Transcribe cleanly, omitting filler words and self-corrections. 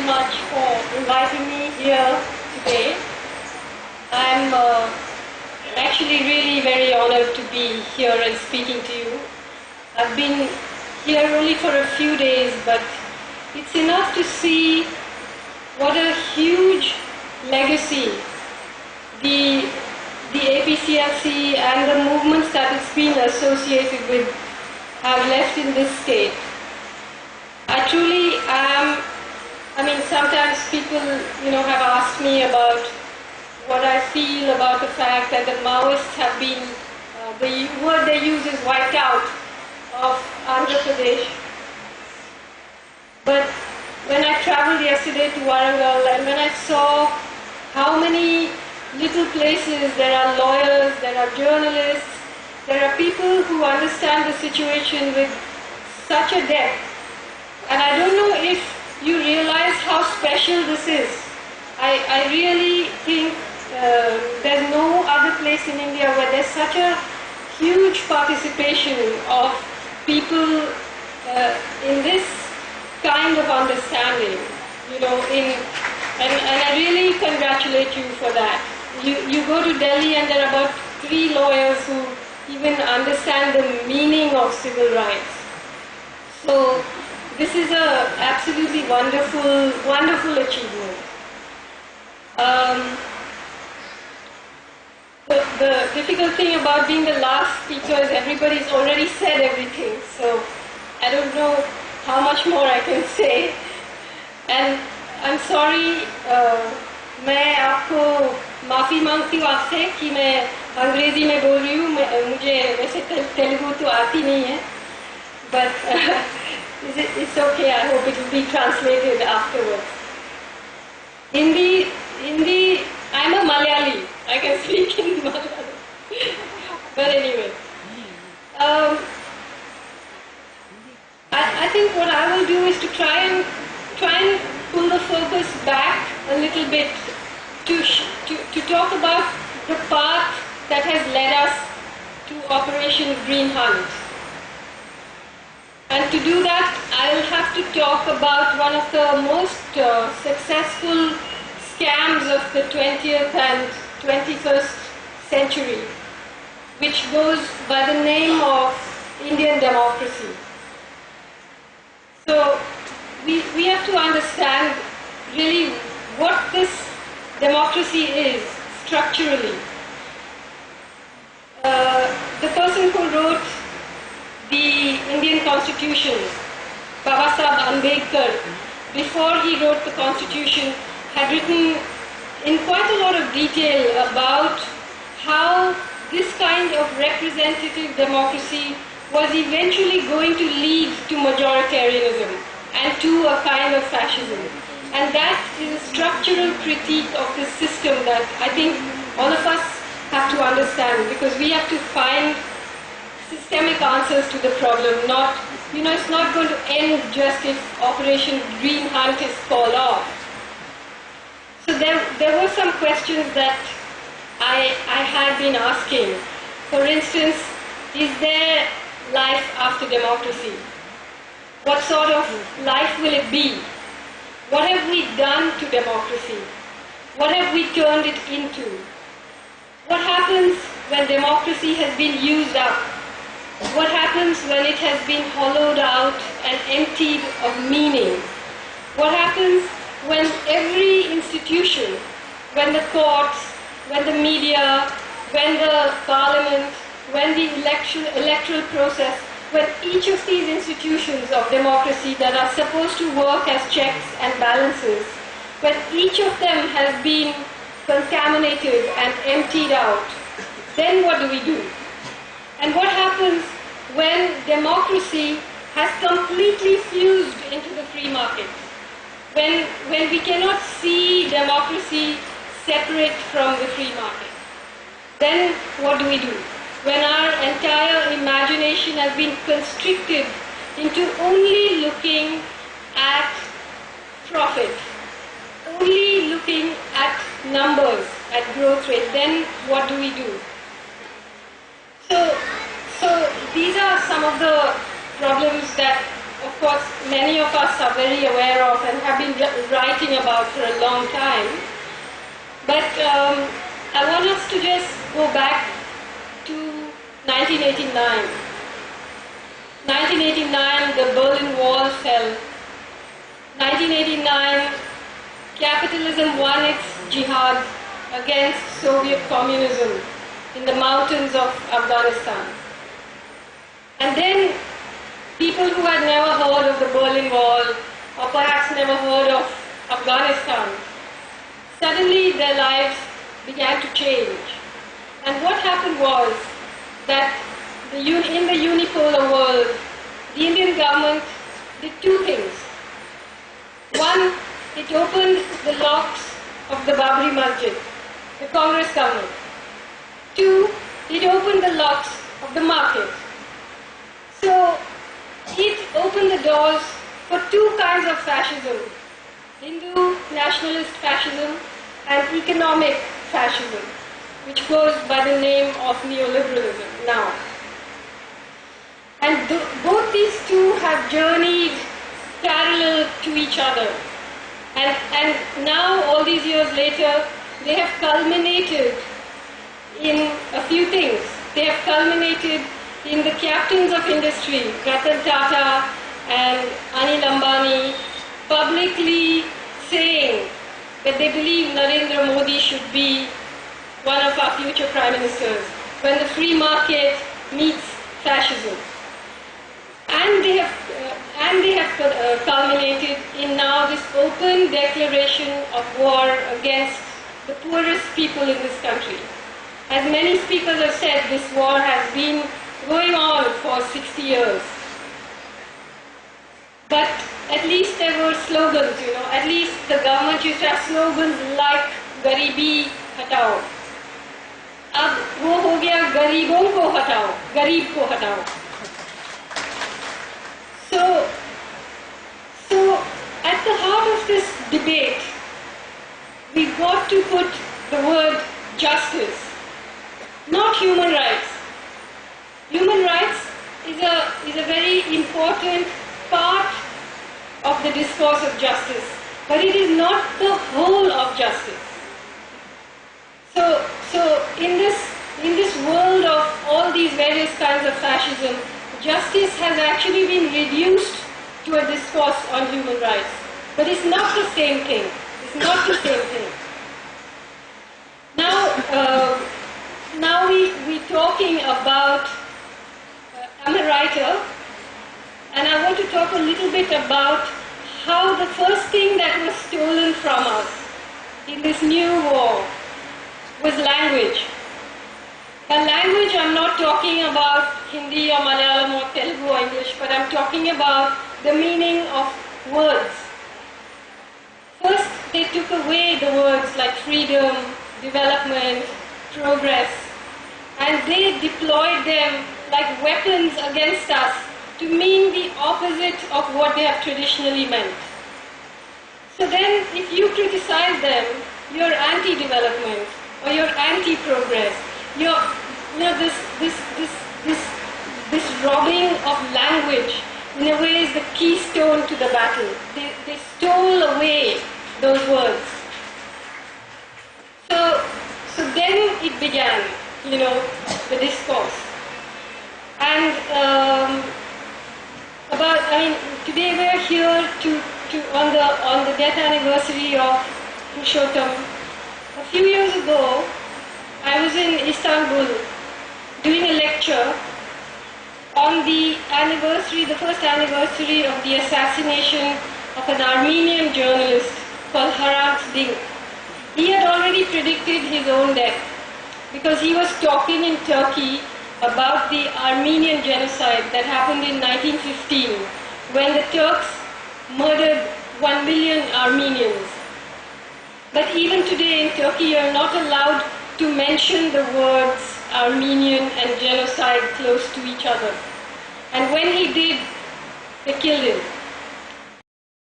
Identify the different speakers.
Speaker 1: much for inviting me here today. I'm actually really very honored to be here and speaking to you. I've been here only for a few days, but it's enough to see what a huge legacy the APCLC and the movements that it's been associated with have left in this state. I truly am, sometimes people, have asked me about what I feel about the fact that the Maoists have been, the word they use is wiped out of Andhra Pradesh. But when I traveled yesterday to Warangal and when I saw how many little places there are lawyers, there are journalists, there are people who understand the situation with such a depth. And I don't know if you realize how special this is. I really think there's no other place in India where there's such a huge participation of people in this kind of understanding, and I really congratulate you for that. You go to Delhi and there are about 3 lawyers who even understand the meaning of civil rights. So this is a absolutely wonderful, wonderful achievement. The difficult thing about being the last speaker is everybody's already said everything, so I don't know how much more I can say. And I'm sorry, मैं आपको माफ़ी मांगती हूँ आपसे कि मैं अंग्रेज़ी में बोल रही हूँ, मुझे वैसे तेलुगु तो आती नहीं है, but it's okay. I hope it will be translated afterwards. Hindi, I'm a Malayali. I can speak in Malayalam. But anyway, I think what I will do is to try and pull the focus back a little bit to talk about the path that has led us to Operation Green Hunt. And to do that, I'll have to talk about one of the most successful scams of the 20th and 21st century, which goes by the name of Indian democracy. So we have to understand really what this democracy is structurally. The person who wrote the Indian Constitution, Baba Saheb Ambedkar, before he wrote the Constitution, had written in quite a lot of detail about how this kind of representative democracy was eventually going to lead to majoritarianism and to a kind of fascism. And that is a structural critique of this system that I think all of us have to understand, because we have to find systemic answers to the problem. Not, it's not going to end just if Operation Green Hunt is called off. So there were some questions that I had been asking. For instance, is there life after democracy? What sort of life will it be? What have we done to democracy? What have we turned it into? What happens when democracy has been used up? What happens when it has been hollowed out and emptied of meaning? What happens when every institution, when the courts, when the media, when the parliament, when the electoral process, when each of these institutions of democracy that are supposed to work as checks and balances, when each of them has been contaminated and emptied out, then what do we do? And what happens when democracy has completely fused into the free market? When we cannot see democracy separate from the free market, then what do we do? When our entire imagination has been constricted into only looking at profit, only looking at numbers, at growth rate, then what do we do? So these are some of the problems that, of course, many of us are very aware of and have been writing about for a long time. But I want us to just go back to 1989. 1989, the Berlin Wall fell. 1989, capitalism won its jihad against Soviet communism in the mountains of Afghanistan. And then people who had never heard of the Berlin Wall, or perhaps never heard of Afghanistan, suddenly their lives began to change. And what happened was that in the unipolar world, the Indian government did two things. One, it opened the locks of the Babri Masjid, the Congress government. Two, it opened the locks of the market. So it opened the doors for two kinds of fascism: Hindu nationalist fascism and economic fascism, which goes by the name of neoliberalism now. And both these two have journeyed parallel to each other. And now, all these years later, they have culminated in a few things. They have culminated in the captains of industry, Ratan Tata and Anil Ambani, publicly saying that they believe Narendra Modi should be one of our future prime ministers when the free market meets fascism. And they have culminated in now this open declaration of war against the poorest people in this country. As many speakers have said, this war has been going on for 60 years. But at least there were slogans, at least the government used to have slogans like Garibi Hatao. Ab wo ho gaya Garibon ko hatao, Garib ko hatao. So at the heart of this debate, we've got to put the word justice, not human rights. Human rights is a very important part of the discourse of justice, but it is not the whole of justice. So in this world of all these various kinds of fascism, justice has actually been reduced to a discourse on human rights. But it's not the same thing. It's not the same thing. Now we're talking about, I'm a writer, and I want to talk a little bit about how the first thing that was stolen from us in this new war was language. By language, I'm not talking about Hindi or Malayalam or Telugu or English, but I'm talking about the meaning of words. First, they took away the words like freedom, development, progress, and they deployed them like weapons against us to mean the opposite of what they have traditionally meant. So then, if you criticize them, you're anti-development or you're anti-progress. This robbing of language, in a way, is the keystone to the battle. They stole away those words. So then it began, the discourse. And today we're here on the death anniversary of Purushottam. A few years ago, I was in Istanbul doing a lecture on the first anniversary of the assassination of an Armenian journalist called Arundhati. He had already predicted his own death because he was talking in Turkey about the Armenian genocide that happened in 1915 when the Turks murdered 1 million Armenians. But even today in Turkey, you are not allowed to mention the words Armenian and genocide close to each other. And when he did, they killed him.